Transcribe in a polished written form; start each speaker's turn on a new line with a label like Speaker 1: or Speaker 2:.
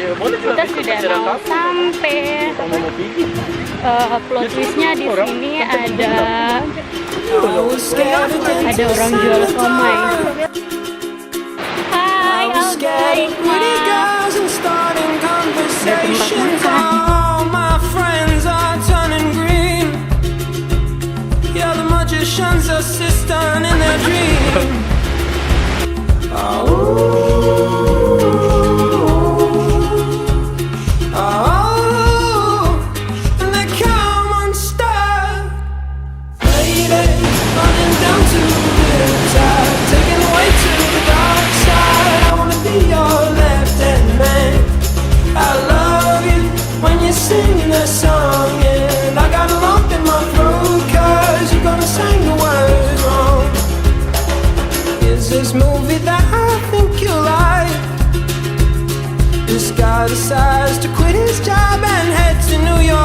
Speaker 1: Kita sudah mau sampai. Plot twistnya di sini ada orang jual somai. Hai Alga,
Speaker 2: assistant in their dream. And they come unstuck. Lady, running down to the tide, taken away to the dark side. I wanna be your left-hand man. I love you when you're singing that song, and I got a lump in my throat 'cause you're gonna sing the words wrong. Is this movie that I think you like? This guy decides to quit his job and head to New York